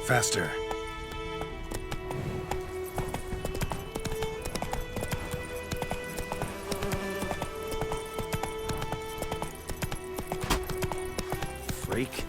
Faster. Freak.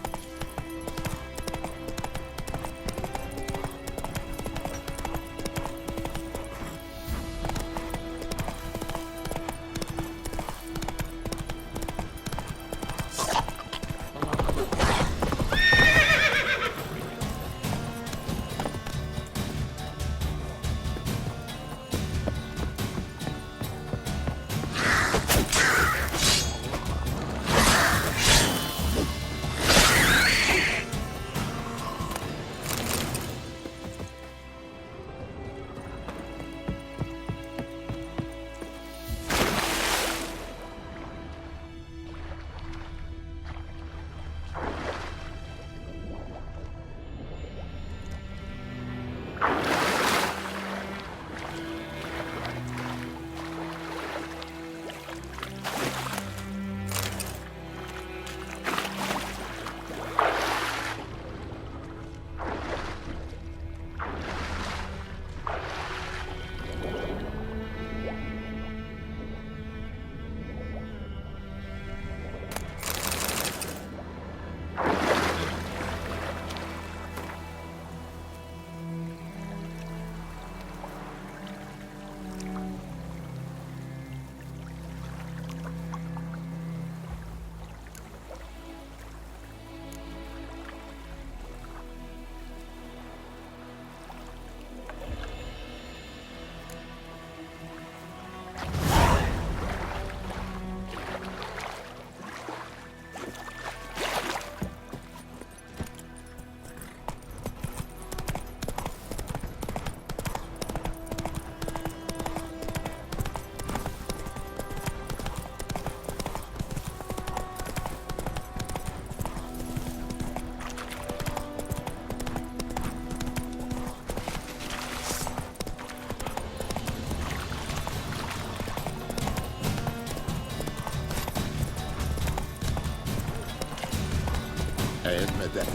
I admit that.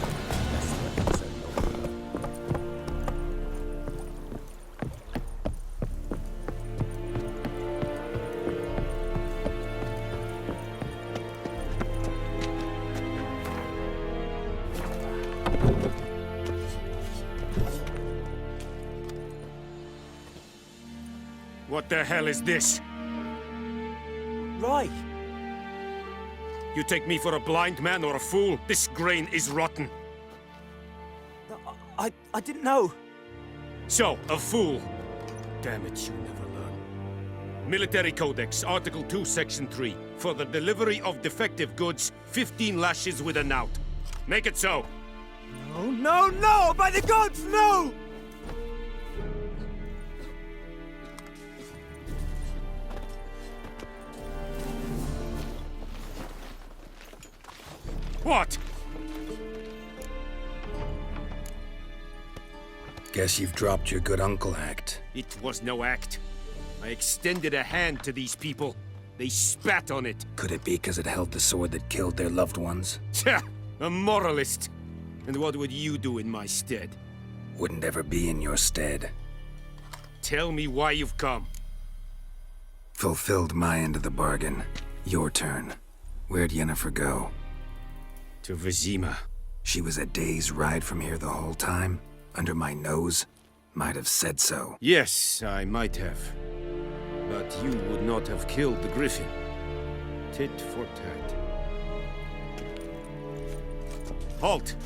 What the hell is this? Right. You take me for a blind man or a fool? This grain is rotten. I didn't know. So, a fool. Damn it, you never learn. Military Codex, Article 2, Section 3. For the delivery of defective goods, 15 lashes with a knout. Make it so. No, no, no! By the gods, no! What? Guess you've dropped your good uncle act. It was no act. I extended a hand to these people. They spat on it. Could it be because it held the sword that killed their loved ones? Tja, a moralist. And what would you do in my stead? Wouldn't ever be in your stead. Tell me why you've come. Fulfilled my end of the bargain. Your turn. Where'd Yennefer go? To Vizima. She was a day's ride from here the whole time? Under my nose? Might have said so. Yes, I might have. But you would not have killed the griffin. Tit for tat. Halt!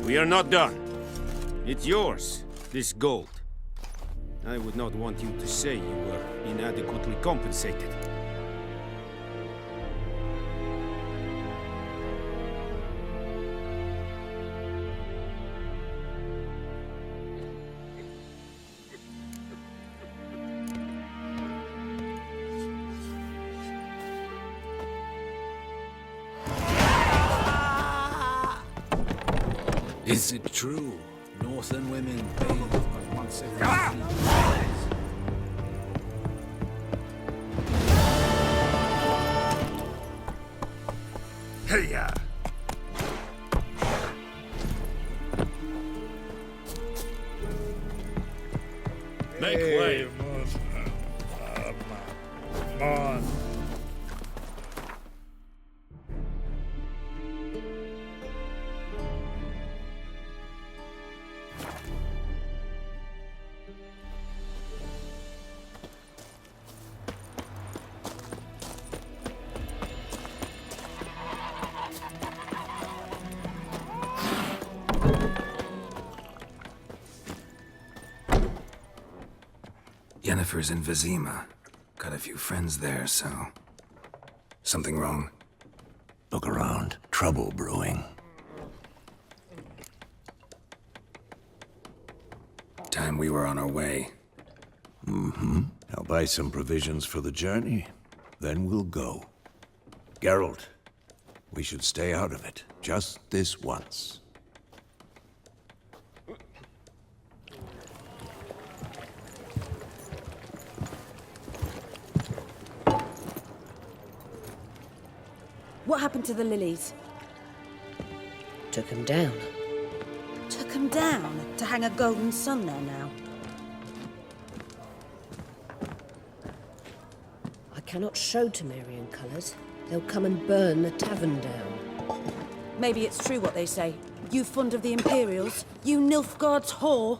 We are not done. It's yours, this gold. I would not want you to say you were inadequately compensated. Is it true? Northern women bathe but once every 3 years. Hey-ya! Make way. Yennefer's in Vizima. Got a few friends there, so... Something wrong? Look around. Trouble brewing. Time we were on our way. I'll buy some provisions for the journey, then we'll go. Geralt, we should stay out of it, just this once. What happened to the lilies? Took him down. Took them down to hang a golden sun there now. I cannot show Temerian colours. They'll come and burn the tavern down. Maybe it's true what they say. You fond of the Imperials? You Nilfgaard's whore?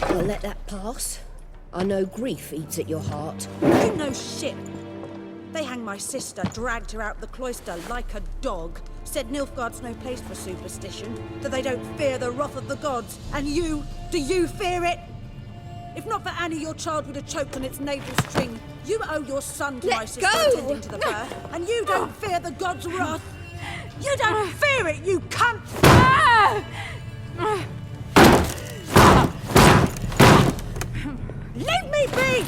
I'll let that pass. I know grief eats at your heart. You know shit. They hanged my sister, dragged her out the cloister like a dog. Said Nilfgaard's no place for superstition, that they don't fear the wrath of the gods. And you, do you fear it? If not for Annie, your child would have choked on its navel string. You owe your son to Let my sister go! attending to the birth, and you don't fear the gods' wrath. You don't fear it, you cunt! Leave me be!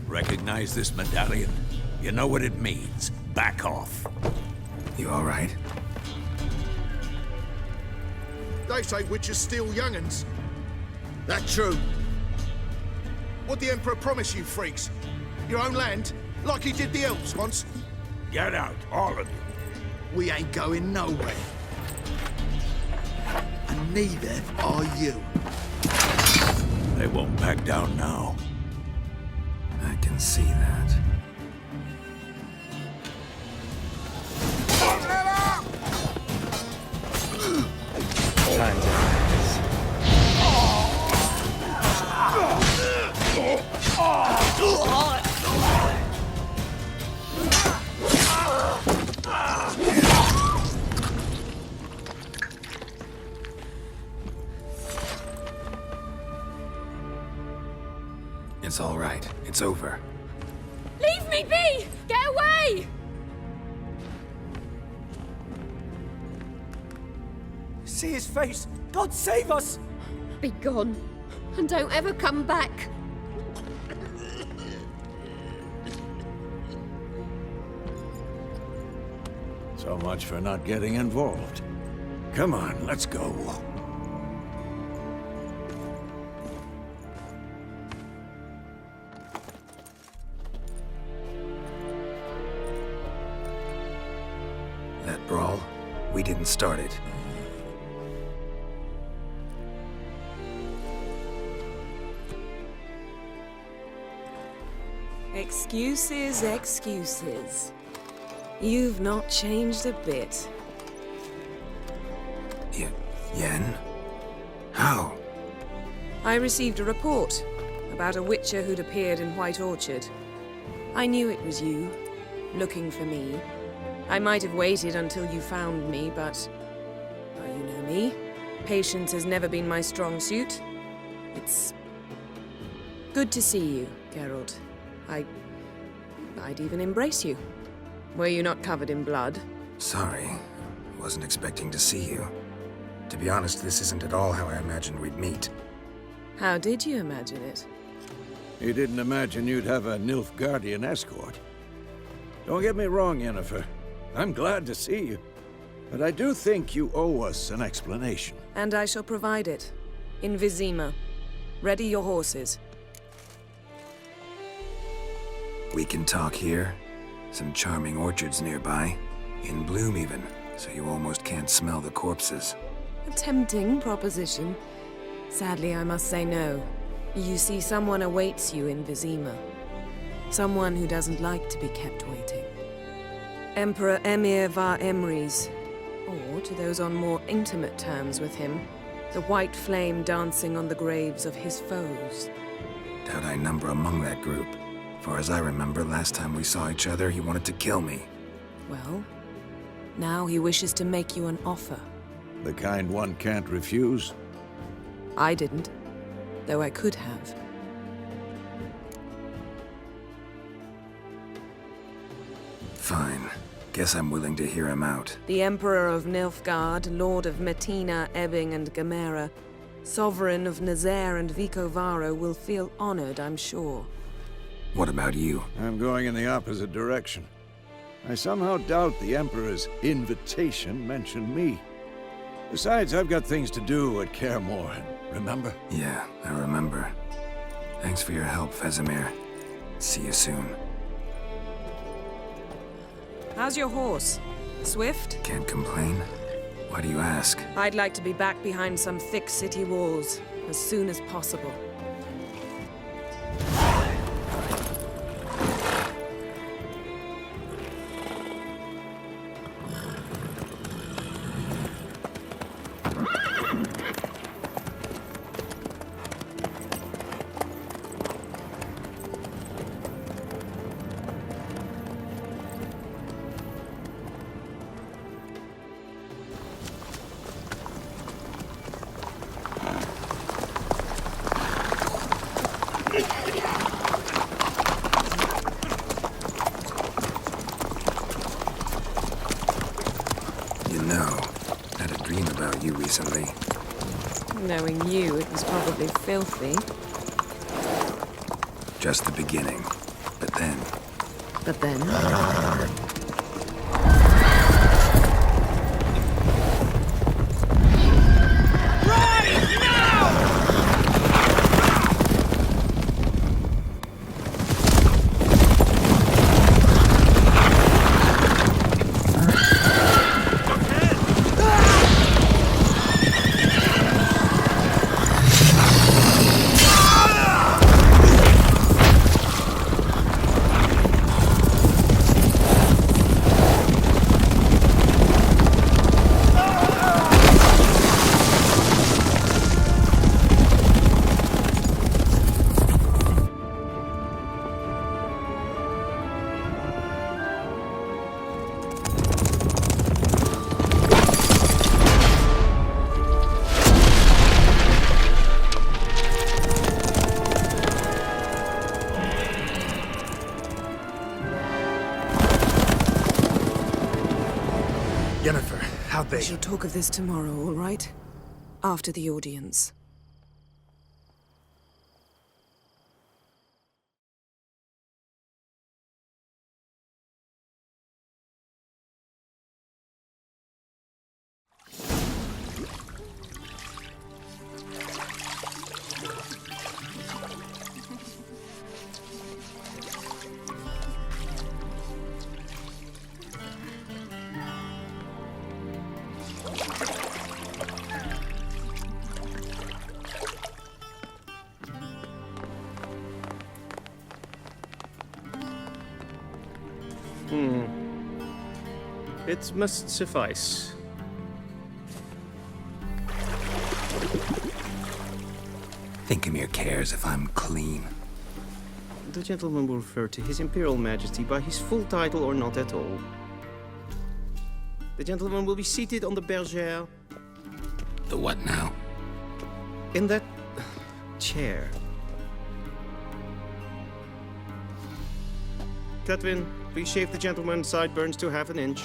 Recognize this medallion? You know what it means. Back off. You all right? They say witches steal young'uns. That true? What'd the Emperor promise you freaks? Your own land? Like he did the elves once? Get out, all of you. We ain't going nowhere. And neither are you. They won't back down now. I can see that. Time to practice. It's all right. It's over. Leave me be! Get away! See his face! God save us! Be gone, and don't ever come back. So much for not getting involved. Come on, let's go. That brawl, we didn't start it. Excuses, excuses. You've not changed a bit. Yen? How? I received a report about a witcher who'd appeared in White Orchard. I knew it was you, looking for me. I might have waited until you found me, but... well, you know me. Patience has never been my strong suit. It's... good to see you, Geralt. I'd even embrace you. Were you not covered in blood? Sorry. Wasn't expecting to see you. To be honest, this isn't at all how I imagined we'd meet. How did you imagine it? You didn't imagine you'd have a Nilfgaardian escort. Don't get me wrong, Yennefer. I'm glad to see you. But I do think you owe us an explanation. And I shall provide it. In Vizima. Ready your horses. We can talk here. Some charming orchards nearby. In bloom even, so you almost can't smell the corpses. A tempting proposition. Sadly, I must say no. You see, someone awaits you in Vizima. Someone who doesn't like to be kept waiting. Emperor Emir var Emrys, or to those on more intimate terms with him, the white flame dancing on the graves of his foes. Doubt I number among that group. Far as I remember, last time we saw each other, he wanted to kill me. Well, now he wishes to make you an offer. The kind one can't refuse? I didn't, though I could have. Fine. Guess I'm willing to hear him out. The Emperor of Nilfgaard, Lord of Metina, Ebbing, and Gamera, Sovereign of Nazaire and Vicovaro will feel honored, I'm sure. What about you? I'm going in the opposite direction. I somehow doubt the Emperor's invitation mentioned me. Besides, I've got things to do at Kaer Morhen, remember? Yeah, I remember. Thanks for your help, Vesemir. See you soon. How's your horse? Swift? Can't complain. Why do you ask? I'd like to be back behind some thick city walls as soon as possible. Recently. Knowing you, it was probably filthy. Just the beginning. But then... But then? How'd they... We shall talk of this tomorrow, all right? After the audience. It must suffice. Think Emir cares if I'm clean. The gentleman will refer to His Imperial Majesty by his full title or not at all. The gentleman will be seated on the bergère. The what now? In that... chair. Cletwin, please shave the gentleman's sideburns to half an inch.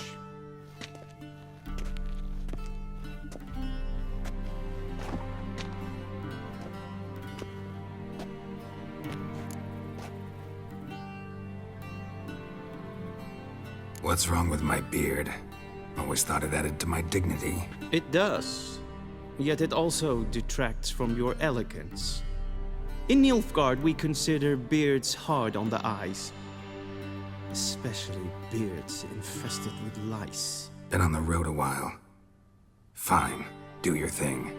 What's wrong with my beard? Always thought it added to my dignity. It does. Yet it also detracts from your elegance. In Nilfgaard, we consider beards hard on the eyes. especially beards infested with lice. Been on the road a while. Fine, do your thing.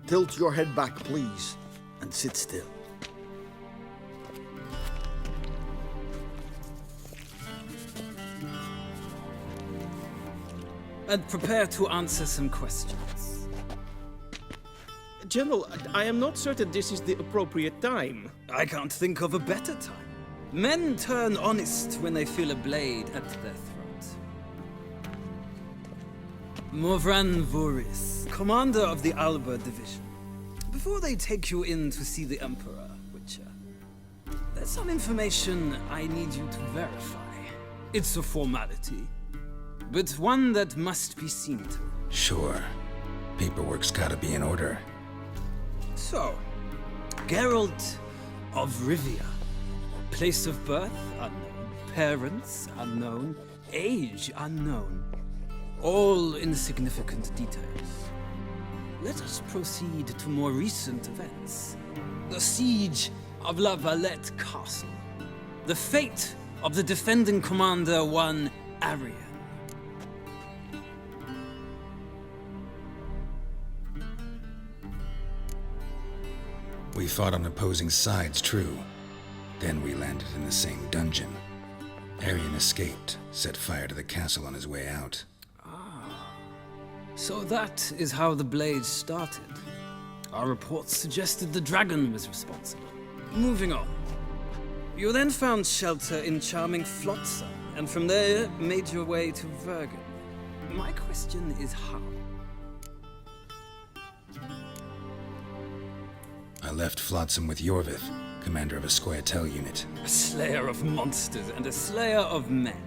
Tilt your head back, please, and sit still. And prepare to answer some questions. General, I am not certain this is the appropriate time. I can't think of a better time. Men turn honest when they feel a blade at their throat. Morhen Voris, commander of the Alba Division. Before they take you in to see the Emperor, Witcher, there's some information I need you to verify. It's a formality, but one that must be seen to. Sure. Paperwork's gotta be in order. So, Geralt of Rivia. Place of birth unknown. Parents unknown. Age unknown. All insignificant details. Let us proceed to more recent events. The siege of La Valette Castle. The fate of the defending commander, one Arian. We fought on opposing sides, true. Then we landed in the same dungeon. Arian escaped, set fire to the castle on his way out. So that is how the blade started. Our reports suggested the dragon was responsible. Moving on. You then found shelter in charming Flotsam, and from there made your way to Vergen. My question is how? I left Flotsam with Yorvith, commander of a Scoia'tael unit. A slayer of monsters and a slayer of men.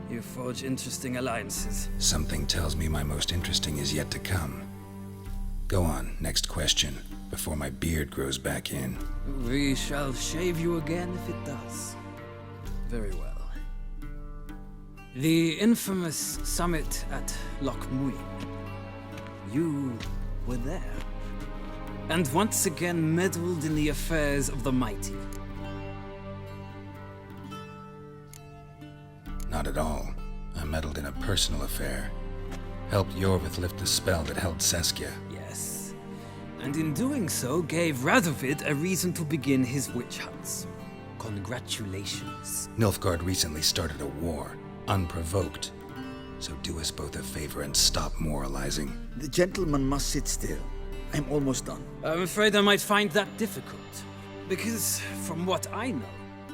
You forge interesting alliances. Something tells me my most interesting is yet to come. Go on, next question, before my beard grows back in. We shall shave you again if it does. Very well. The infamous summit at Loch Muin. You were there. And once again meddled in the affairs of the mighty. Not at all. I meddled in a personal affair. Helped Yorvith lift the spell that held Saskia. Yes. And in doing so, gave Radovid a reason to begin his witch hunts. Congratulations. Nilfgaard recently started a war, unprovoked. So do us both a favor and stop moralizing. The gentleman must sit still. I'm almost done. I'm afraid I might find that difficult. Because, from what I know,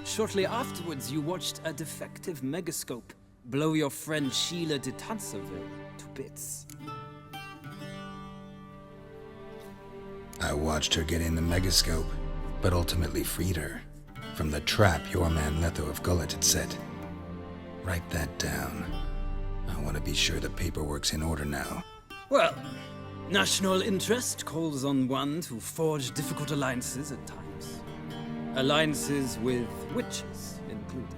shortly afterwards you watched a defective megascope blow your friend Sheila de Tanserville to bits. I watched her get in the megascope, but ultimately freed her from the trap your man Letho of Gullet had set. Write that down. I want to be sure the paperwork's in order now. Well, national interest calls on one to forge difficult alliances at times. Alliances with witches included.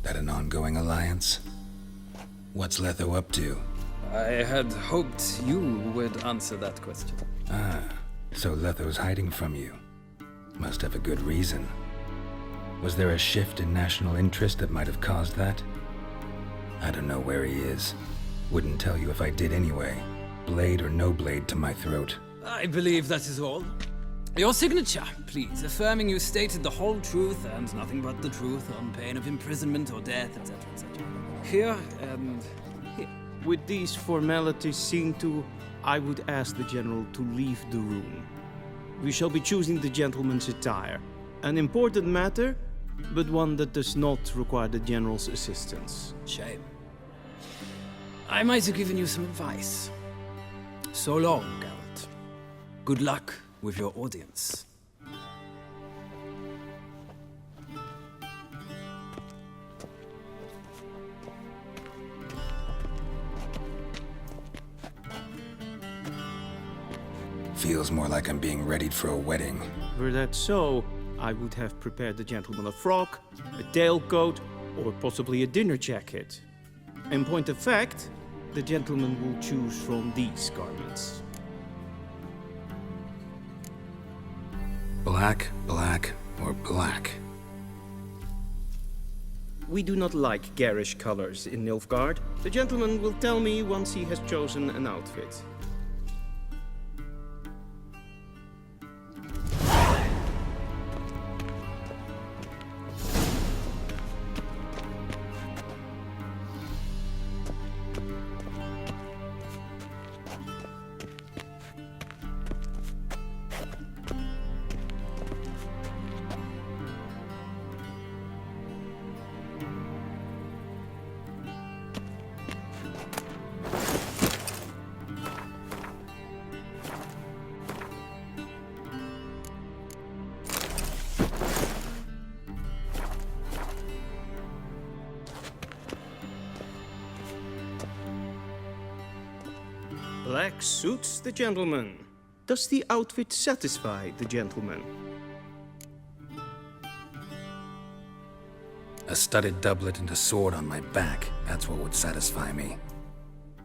That an ongoing alliance? What's Letho up to? I had hoped you would answer that question. Ah, so Letho's hiding from you. Must have a good reason. Was there a shift in national interest that might have caused that? I don't know where he is. Wouldn't tell you if I did anyway. Blade or no blade to my throat. I believe that is all. Your signature, please, affirming you stated the whole truth and nothing but the truth on pain of imprisonment or death, etc., etc. Here and here. With these formalities seen to, I would ask the General to leave the room. We shall be choosing the gentleman's attire. An important matter, but one that does not require the General's assistance. Shame. I might have given you some advice. So long, Geralt. Good luck with your audience. Feels more like I'm being readied for a wedding. Were that so, I would have prepared the gentleman a frock, a tailcoat, or possibly a dinner jacket. In point of fact, the gentleman will choose from these garments. Black, black, or black? We do not like garish colors in Nilfgaard. The gentleman will tell me once he has chosen an outfit. Black suits the gentleman. Does the outfit satisfy the gentleman? A studded doublet and a sword on my back, that's what would satisfy me.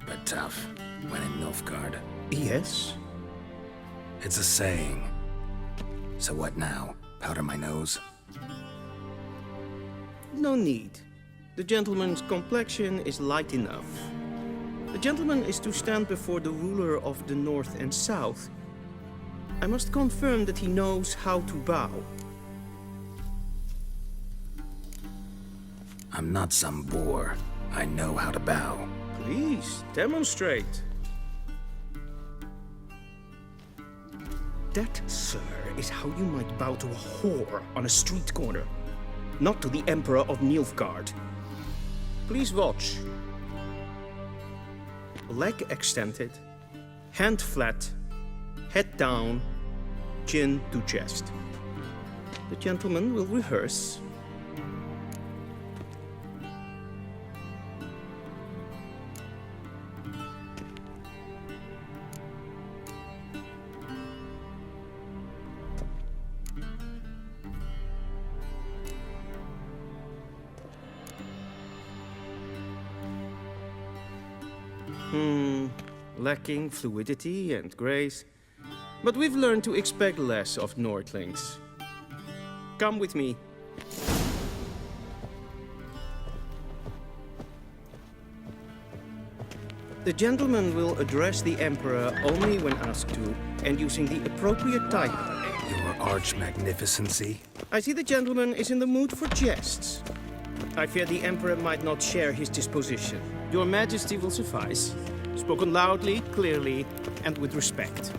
But tough, when in Nilfgaard. Yes. It's a saying. So what now? Powder my nose? No need. The gentleman's complexion is light enough. The gentleman is to stand before the ruler of the North and South. I must confirm that he knows how to bow. I'm not some boor. I know how to bow. Please, demonstrate. That, sir, is how you might bow to a whore on a street corner, not to the Emperor of Nilfgaard. Please watch. Leg extended, hand flat, head down, chin to chest. The gentleman will rehearse. Lacking fluidity and grace, but we've learned to expect less of Nordlings. Come with me. The gentleman will address the Emperor only when asked to, and using the appropriate title. Your arch magnificency? I see the gentleman is in the mood for jests. I fear the Emperor might not share his disposition. Your Majesty will suffice. Spoken loudly, clearly, and with respect.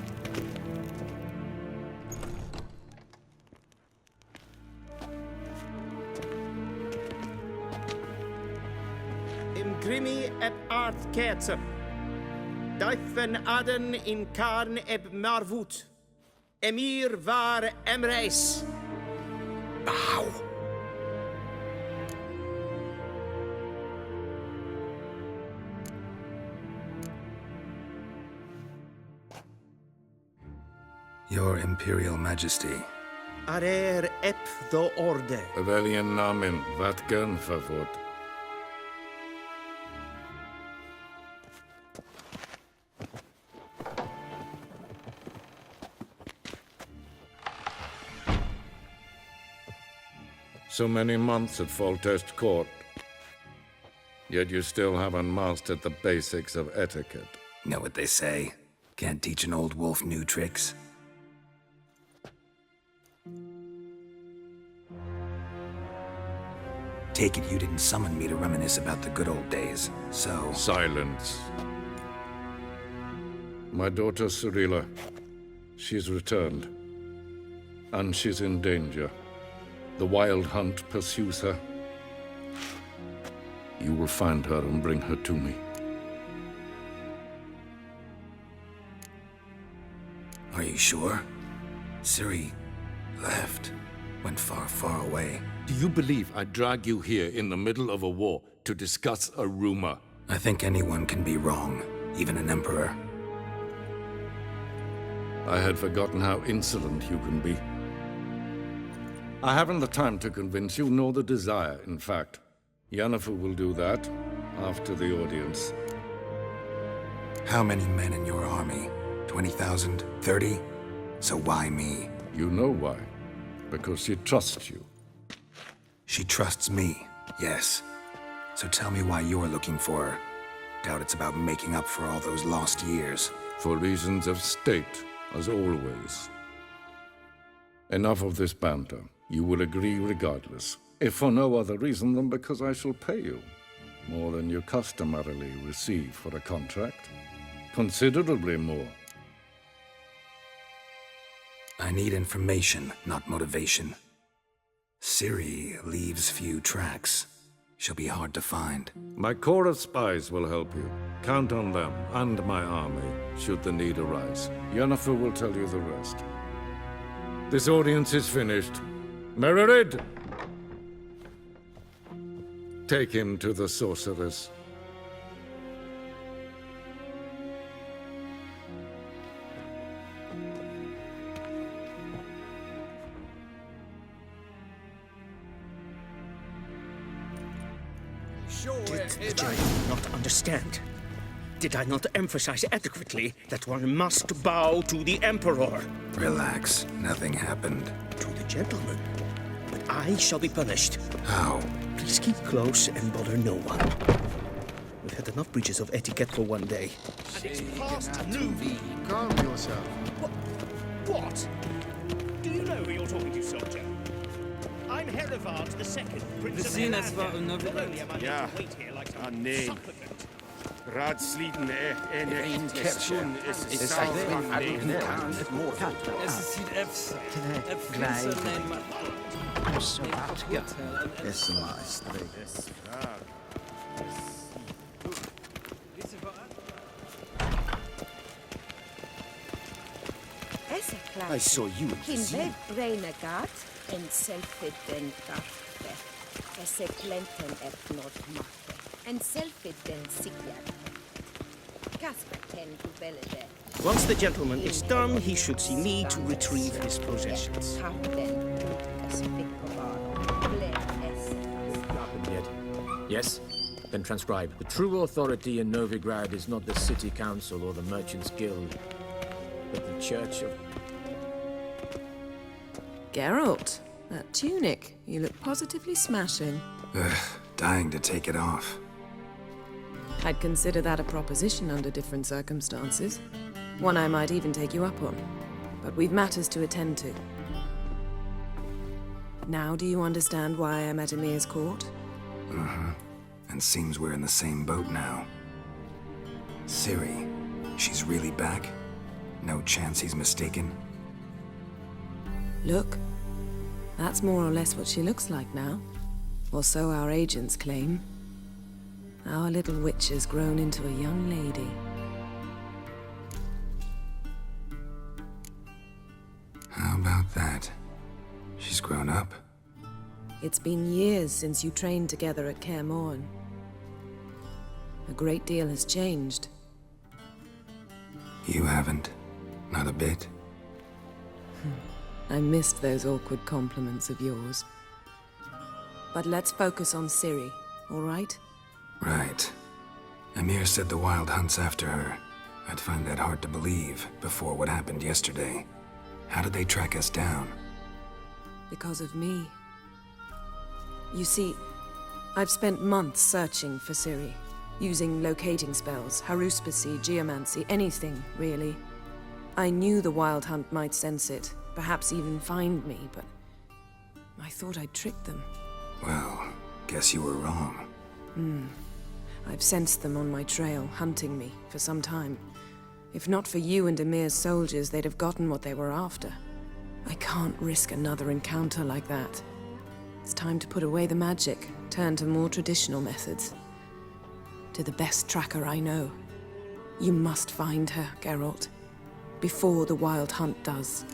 Im grimi eb art ketzer. Daifen aden in karn eb marvut. Emir var emreis. Bow. Your Imperial Majesty. Arer ep the orde. Velen namen, wat gun favort. So many months at Foltest Court, yet you still haven't mastered the basics of etiquette. Know what they say? Can't teach an old wolf new tricks. Take it you didn't summon me to reminisce about the good old days, so... Silence. My daughter Cyrilla, she's returned. And she's in danger. The Wild Hunt pursues her. You will find her and bring her to me. Are you sure? Ciri left. Went far, far away. Do you believe I'd drag you here in the middle of a war to discuss a rumor? I think anyone can be wrong, even an emperor. I had forgotten how insolent you can be. I haven't the time to convince you, nor the desire, in fact. Yennefer will do that after the audience. How many men in your army? 20,000? 30? So why me? You know why. because she trusts you. She trusts me, yes. So tell me why you're looking for her. Doubt it's about making up for all those lost years. For reasons of state, as always. Enough of this banter. You will agree regardless, if for no other reason than because I shall pay you. More than you customarily receive for a contract. Considerably more. I need information, not motivation. Ciri leaves few tracks. She'll be hard to find. My corps of spies will help you. Count on them, and my army, should the need arise. Yennefer will tell you the rest. This audience is finished. Mererid! Take him to the sorceress. Did the General not understand? Did I not emphasize adequately that one must bow to the Emperor? Relax. Nothing happened. To the gentleman. But I shall be punished. How? Please keep close and bother no one. We've had enough breaches of etiquette for one day. And it's past noon. Calm yourself. What? Do you know who you're talking to, soldier? I'm Herivard II, Prince of Novigrad. Ja, nee. Raadsleden en Kerstun is samen van I saw you in the sea. En selfid den gaffe, esse klenten not matte, en selfid den sigjad. Gasper ten gubelede. Once the gentleman is done, he should see me to retrieve his possessions. Yes? Then transcribe. The true authority in Novigrad is not the city council or the merchants' guild, but the church of... Geralt, that tunic. You look positively smashing. Ugh, dying to take it off. I'd consider that a proposition under different circumstances. One I might even take you up on. But we've matters to attend to. Now do you understand why I'm at Emir's court? Uh-huh. And seems we're in the same boat now. Ciri, she's really back? No chance he's mistaken? Look, that's more or less what she looks like now. Or so our agents claim. Our little witch has grown into a young lady. How about that? She's grown up? It's been years since you trained together at Kaer. A great deal has changed. You haven't. Not a bit. I missed those awkward compliments of yours. But let's focus on Ciri, all right? Right. Emir said the Wild Hunt's after her. I'd find that hard to believe before what happened yesterday. How did they track us down? Because of me. You see, I've spent months searching for Ciri, using locating spells, haruspicy, geomancy, anything, really. I knew the Wild Hunt might sense it, perhaps even find me, but I thought I'd tricked them. Well, guess you were wrong. I've sensed them on my trail, hunting me, for some time. If not for you and Emir's soldiers, they'd have gotten what they were after. I can't risk another encounter like that. It's time to put away the magic, turn to more traditional methods. To the best tracker I know. You must find her, Geralt, before the Wild Hunt does.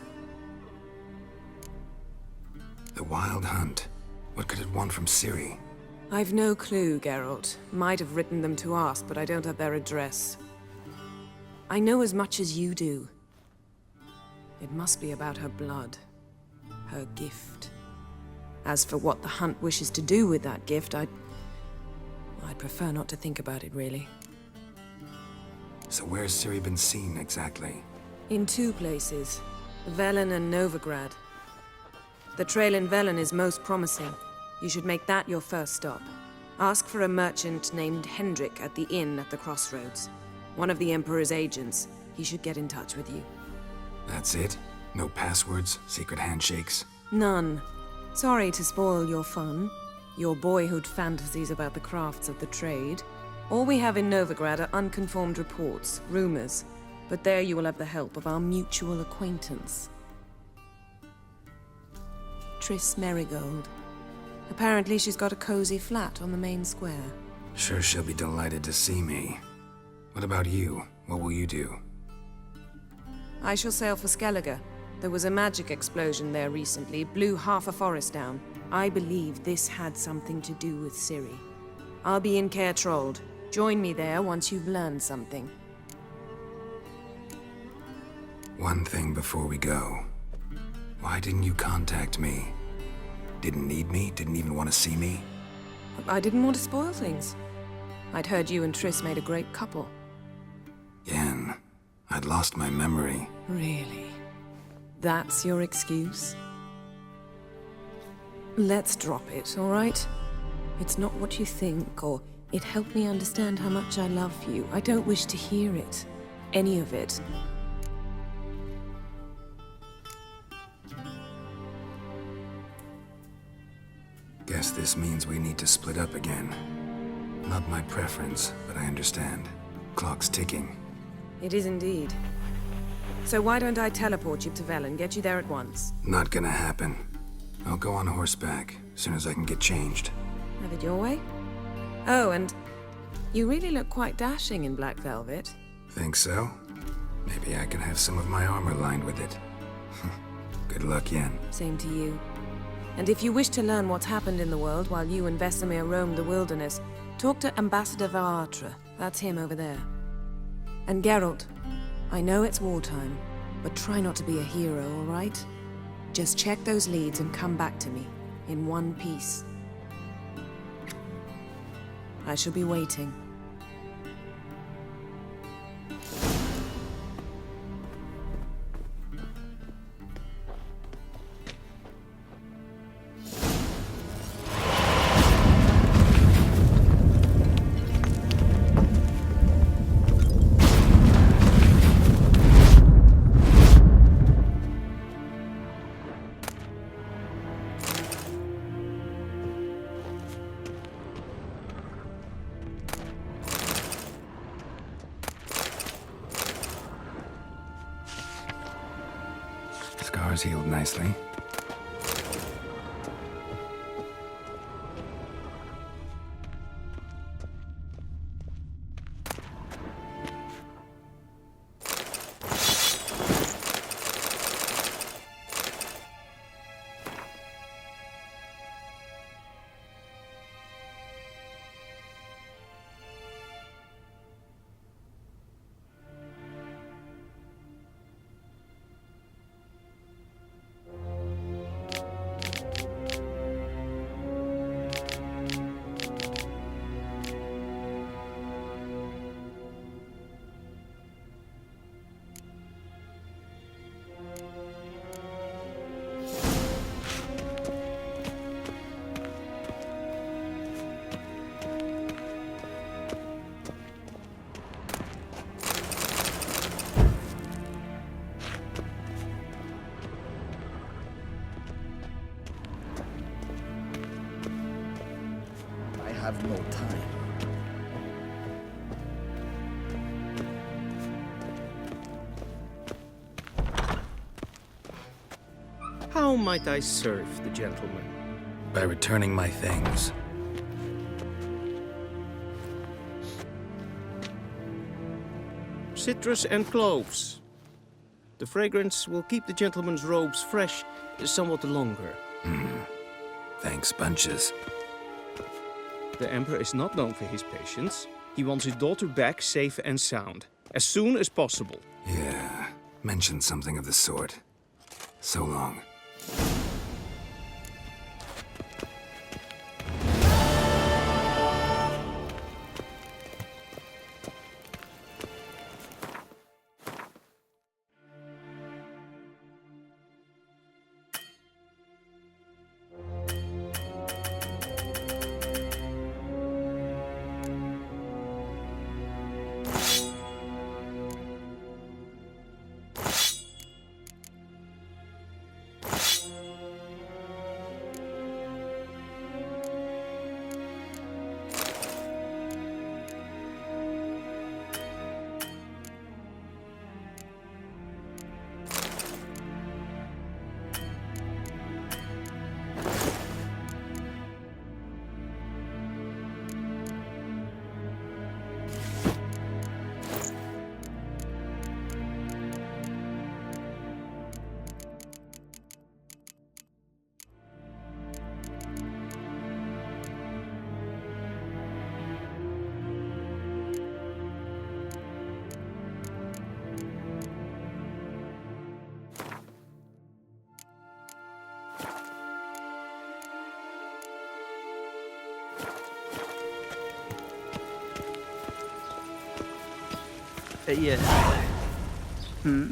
The Wild Hunt? What could it want from Ciri? I've no clue, Geralt. Might have written them to ask, but I don't have their address. I know as much as you do. It must be about her blood. Her gift. As for what the Hunt wishes to do with that gift, I'd prefer not to think about it, really. So where's Ciri been seen, exactly? In two places. Velen and Novigrad. The trail in Velen is most promising. You should make that your first stop. Ask for a merchant named Hendrik at the inn at the crossroads. One of the Emperor's agents. He should get in touch with you. That's it? No passwords? Secret handshakes? None. Sorry to spoil your fun. Your boyhood fantasies about the crafts of the trade. All we have in Novigrad are unconfirmed reports, rumors. But there you will have the help of our mutual acquaintance. Triss Merigold. Apparently she's got a cozy flat on the main square. Sure she'll be delighted to see me. What about you? What will you do? I shall sail for Skellige. There was a magic explosion there recently, blew half a forest down. I believe this had something to do with Ciri. I'll be in Kaer. Join me there once you've learned something. One thing before we go. Why didn't you contact me? Didn't need me? Didn't even want to see me? I didn't want to spoil things. I'd heard you and Triss made a great couple. Yen, I'd lost my memory. Really? That's your excuse? Let's drop it, all right? It's not what you think, or it helped me understand how much I love you. I don't wish to hear it. Any of it. Guess this means we need to split up again. Not my preference, but I understand. Clock's ticking. It is indeed. So why don't I teleport you to Velen, get you there at once? Not gonna happen. I'll go on horseback, as soon as I can get changed. Have it your way? Oh, and you really look quite dashing in black velvet. Think so? Maybe I can have some of my armor lined with it. Good luck, Yen. Same to you. And if you wish to learn what's happened in the world while you and Vesemir roamed the wilderness, talk to Ambassador Varatra. That's him over there. And Geralt, I know it's wartime, but try not to be a hero, all right? Just check those leads and come back to me, in one piece. I shall be waiting. Scars healed nicely. Have no time. How might I serve the gentleman? By returning my things. Citrus and cloves. The fragrance will keep the gentleman's robes fresh somewhat longer. Thanks, bunches. The Emperor is not known for his patience. He wants his daughter back safe and sound, as soon as possible. Yeah, mentioned something of the sort. So long. Yes. Hmm?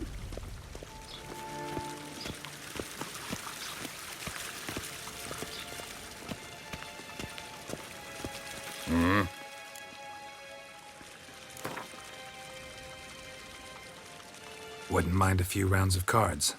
Wouldn't mind a few rounds of cards.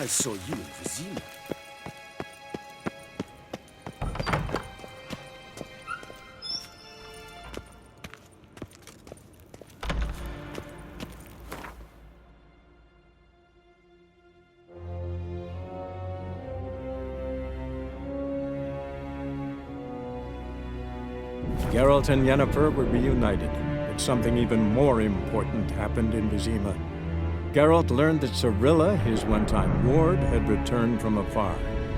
I saw you in Vizima. Geralt and Yennefer were reunited, but something even more important happened in Vizima. Geralt learned that Cirilla, his one-time ward, had returned from afar,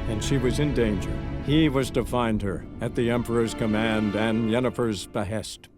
and she was in danger. He was to find her, at the Emperor's command and Yennefer's behest.